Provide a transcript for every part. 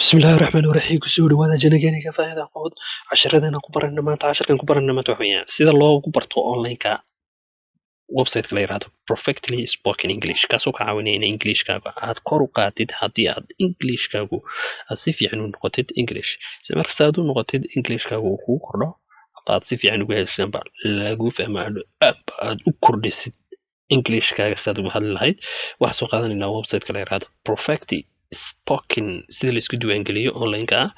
بسم الله الرحمن الرحيم كسور وانا جنجاني كفاية aqoon casharadana ku baranna maanta casharkan ku baranna maanta waxa weeyaan sida loogu barto online-ka website-ka la yiraahdo perfectly spoken english kaasoo ka caawinaya in englishkaaga aad kor u qaadid haddii aad englishkaagu aad si fiican u noqotid english si markaas aad u noqotid englishkaagu uu kugu kordho aad si fiican uga heshanba lagu fahmo aad u kordhisid englishkaaga saad uga hadli lahayd waxaa soo qaadanaynaa website-ka la yiraahdo perfectly spoken sida la isku diiwaan galiyo online-ka ah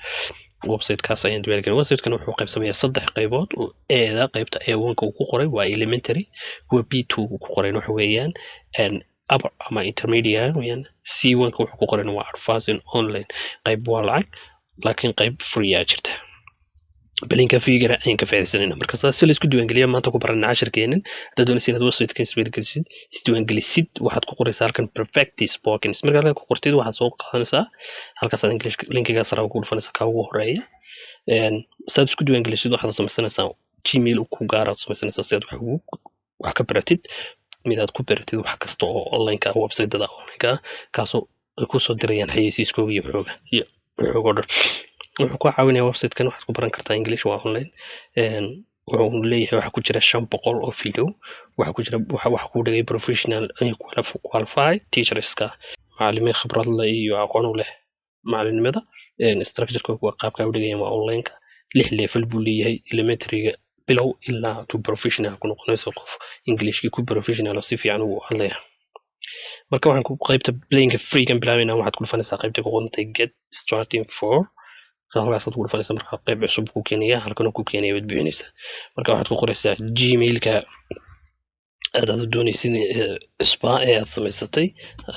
website-kaas ayaan diiwaan galiyay website-kan wuxuu qaybsamayaa saddex qaybood oo eeda qaybta A1-ka uu ku qoray waa elementary kuwa B2 uu ku qoray waxa weeyaan upper ama intermediate weeyaan C1-ka wuxuu ku qoray waa advanced online qayb waa lacag laakiin qayb free ah jirta balinka fiigara ayaan ka faa'iideysanayna marka si la isku diiwaan galiyo maanta ku baranna casharkeenan hadda doonaysid inaad website-ka isdiiwaan galisid waxaad ku qoraysaa halkan perfectly spoken marka aad ku qortid waxaad soo qaadanaysaa halkaas aad english linkiga sare ugu dhufanaysaa ka ugu horeeya saad isku diiwaan galisid waxaad samaysanaysaa gmail ku gaar ah samaysanaysaa si aad wax ka baratid mid aad ku baratid wax kasta oo online-ka website-da online-ka kaasoo ay ku soo dirayaan xayeysiiskooda iyo xooga wuxuu ku caawinayaa website-kan waxaad ku baran kartaa english waa online wuxuu leeyahay waxa ku jira 500 oo video waxa ku jira waxa ku dhigay professional ay qualified teachers-ka macallimiin khibrad leh iyo aqoon u leh macallinimada structure-ka waa qaabka u dhigay waa online-ka 6 level buu leeyahay elementary-ga below ilaa to professional ku noqonayso qof english-ki ku professional oo si fiican ugu hadlaya marka waxaan ku qaybta playing free kan bilaabina waxaad ku dhufanaysaa qaybta ku qorantay get starting for halkaas aad ku dhufanaysaa marka qayb cusub ku keenaya halkan ku keenaya wad bixinaysa marka waxaad ku qoraysaa gmail-ka aad doonaysid spa ee aad samaysatay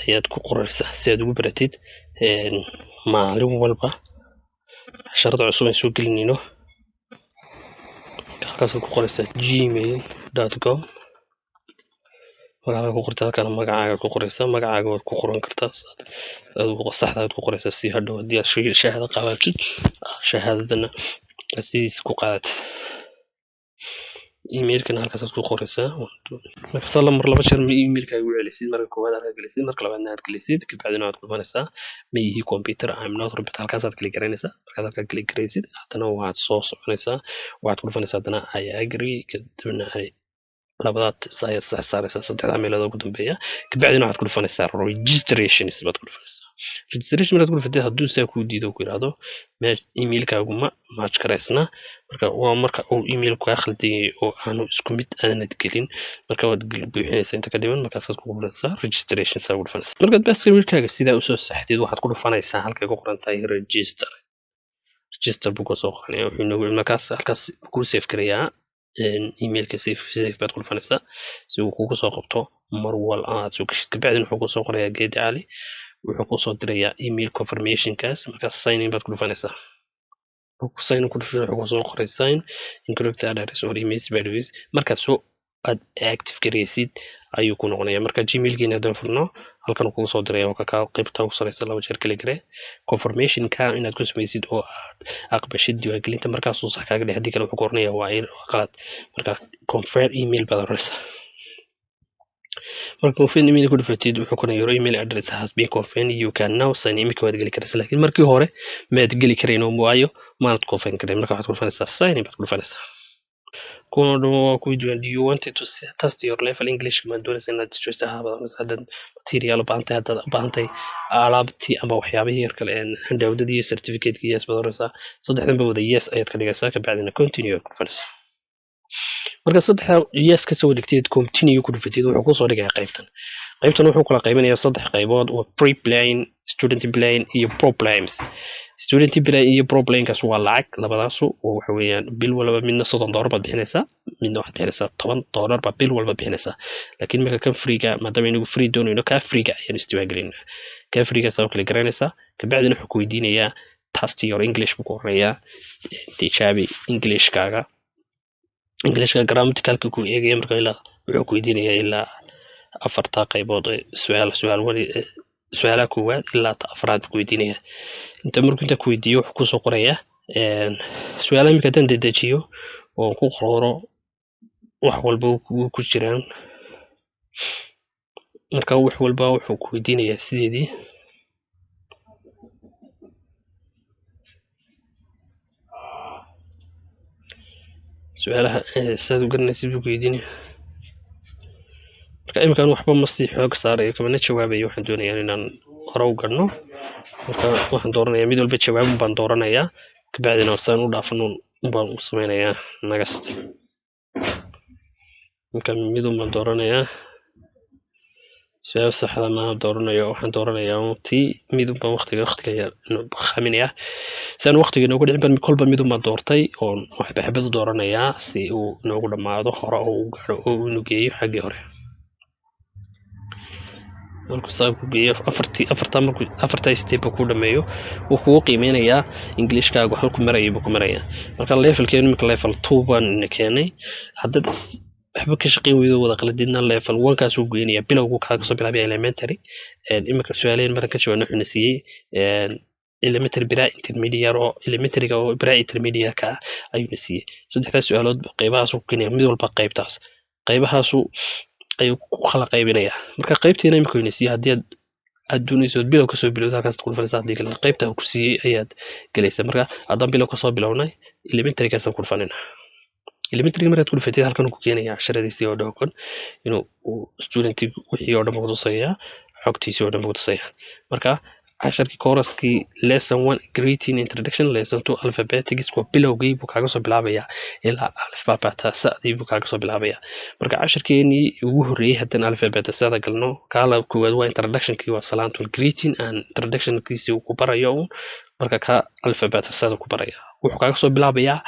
ayaad ku qoraysaa si aad ugu baratid maalin walba sharada cusub ay soo gelinayno halkaas aad ku qoraysaa gmail.com magaca ku qortaa kana magacaaga ku qoraysaa magacaaga waad ku qoran kartaa adigu saxda aad ku qoraysaa si hadhow hadii aad shahaado qabatid shahaadadana asiis ku qaad email-kan halkaas aad ku qoraysaa marka salaam mar laba jeer email-ka ugu celisid marka koowaad aad gelisid marka labaadna aad gelisid kadibna aad ku dhufanaysaa mayhi computer I'm not robot halkaas aad click garanaysaa marka aad click garaysid hadana waad soo soconaysaa waxaad ku dhufanaysaa hadana I agree kadibna labadaad sayid saaraysaa saddexda meelood ugu dambeeya kadibna waxaad ku dhufanaysaa registration baad ku dhufanaysaa registration markaad ku dhufatid hadduu saa ku diido ku yiraahdo email-kaagu ma match karaysna marka waa marka uu email-ku ka khaldiyay oo aanu isku mid aanad gelin marka waad buuxinaysaa inta ka dhiman markaas aad ku dhufanaysaa registration saa ugu dhufanaysaa markaad password-kaaga sidaa u soo saxdid waxaad ku dhufanaysaa halka ku qoran tahay register buu ku soo qoranaya wuxuu nagu markaas halkaas ku save karayaa email-ka save baad ku dhufanaysaa si uu kugu soo qabto mar wal aad soo gashid kabacdina wuxuu ku soo qorayaa geed cali wuxuu ku soo dirayaa email confirmation-kaas markaas sign in baad ku dhufanaysaa sign ku dhufan wuxuu ku soo qoray sign encrypted address or email address markaas soo aad active gareysid ayuu ku noqonayaa marka gmail-kiina hadaan furno halkan uu kugu soo diraya oo ka qaybta ugu sareysa laba jeer kala gare confirmation-ka inaad ku samaysid oo aad aqbashid diiwaangelinta markaas uu sax kaaga dhexdii kale wuxuu ku qoranayaa waa qalad marka confirm email baad oranaysaa marka confirm email ku dhufatid wuxuu ku your email address has been confirmed you can now sign in waad geli kartaa laakiin markii hore maad geli kareen oo waayo maad confirm kareen marka waxaad ku dhufanaysaa sign in baad ku dhufanaysaa كونوا do you want to test your level English ma doonaysaa inaad isticmaasho hadda material baantay alaabtii ama waxyaabihii kale ee dawladda iyo certificate-ka yes badaraysaa saddexdanba wada yes ayaad ka dhigaysaa kabacdina continue ku dhufanaysaa marka saddexda yes ka soo dhigtid continue ku dhufatid wuxuu ku soo dhigayaa qaybtan wuxuu kala qaybinayaa saddex qaybood oo pre-plan student plan iyo problems student plan iyo problem-kaas waa lacag labadaas oo waxa weeyaan bil walba midna $30 baad bixinaysaa midna waxaad bixinaysaa $10 baad bil walba bixinaysaa laakiin marka kan free-ga maadaama inagu free doonayno ka free-ga ayaan isdiiwaan gelinaa ka free-ga soo kala garanaysaa kabacdina wuxuu ku weydiinayaa test your English buu ku qorayaa tijaabi English-kaaga grammatical-ka ku eegaya marka ilaa wuxuu ku weydiinayaa ilaa afarta qaybood su'aalaha koowaad ilaa afraad ku weydiinayaa inta ku weydiiyo wuxuu ku soo qorayaa su'aalaha marka tan dedejiyo oo ku qoro wax walba ku jiraan marka wax walba wuxuu ku weydiinayaa sideedii sualaha saad u garanaysid buu weydiinaya marka imika waxba ma sii xoog saarayo kamana jawaabayo waxaan doonayaa inaan hore u garno marka waxaan dooranayaa mid walba jawaabun baan dooranayaa kabacdina saan u dhaafano baan u sameynayaa nagast marka midun baan dooranayaa jawaab saxda ma dooranayo waxaan dooranayaa tii midun baan waqtiga khaminaya saan waqtiga noogu dhicin baan kolba midun baan doortay oo waxba xabad u dooranayaa si uu noogu dhamaado hore oo uu gaaro oo uu nugeeyo xaggii hore markuu saabku geeyo afarta step ku dhameeyo wuxuu qiimeynayaa Englishkaagu halku marayo buu ku marayaa marka levelkeenu imika level 2 baan keenay hadda waxba ka shaqeyn weydo wada qaladidna level 1 kaas uu geeynayaa bilowgu kaaga soo bilaabay elementary imika su'aalayn marka ka jawaabno wuxuu siiyay elementary bira intermediate oo elementary-ga oo bira intermediate-ka ayuu siiyay saddexdaas su'aalood qaybahaas uu keenay mid walba qaybahaas ayuu ku kala qaybinayaa marka qaybteena imika weynaysiiyay haddii aad doonayso bilow ka soo bilowdo halkaas ku dhufanaysaa haddii kale qaybta uu ku siiyay ayaad galaysaa marka haddaan bilow ka soo bilownay elementary-gaas ku dhufanayna elementary markaad ku dhufatid halkan ku keenayaa casharadiisii oo dhan inuu student-igu wixii oo dhan u tusayaa xogtiisii oo dhan u tusayaa marka casharkii kooraskii lesson 1 greeting introduction lesson 2 alphabetics waa bilowgii buu kaaga soo bilaabayaa ilaa alphabeta saadii buu kaaga soo bilaabayaa marka casharkeenii ugu horeeyay haddana alphabeta saada galno kaala koowaad waa introduction-kii waa salaantu greeting and introduction-kiisii uu ku barayo marka ka alphabeta saada ku baraya wuxuu kaaga soo bilaabayaa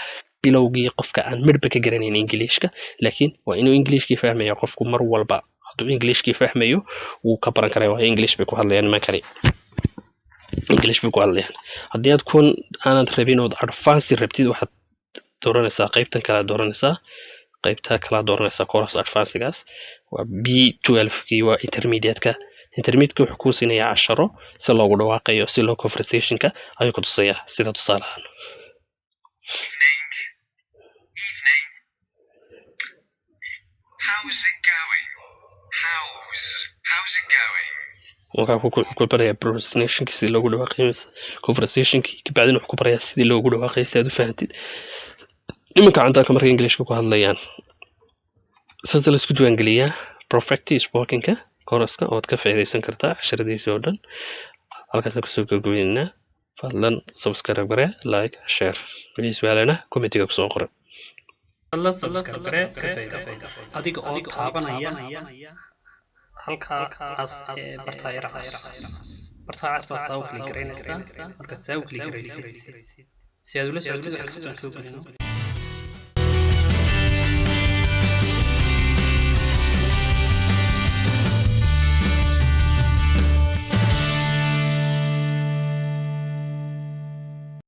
bilowgii qofka aan midba ka garanayn Englishka laakiin waa inuu Englishkii fahmayo qofku mar walba hadduu Englishkii fahmayo wuu ka baran karaa waa English bay ku hadlayaan ma kari English buu ku hadlayaan haddii aad kun aanad rabin oo advance rabtid waxaad dooranaysaa qaybtan kala dooranaysaa course advance-gaas waa B12-kii waa intermediate-ka wuxuu ku siinayaa 10 si loogu dhawaaqayo si loo conversation-ka ayuu ku tusayaa sida tusaalahan How's it going? How's it going? waxaa ku barayaa pronunciation si loogu dhawaaqayo conversation-kii kabacdina wuxuu ku barayaa sidii loogu dhawaaqayo si aad u fahantid nimanka cantaanka markay Englishka ku hadlayaan saas la isku diiwaangeliyaa pefectly spoken-ka course-ka ood ka faa'iideysan kartaa casharadiisa oo dhan halkaas ku soo gudbinaa fadlan subscribe gare like share wixii su'aalana comment-ga ku soo qor الله سبسكرايب adiga oo taabanaya halka as bartaayras baa soo klik gareynaysa marka soo klik gareysid si aad ula socotid wax kasta oo soo gelino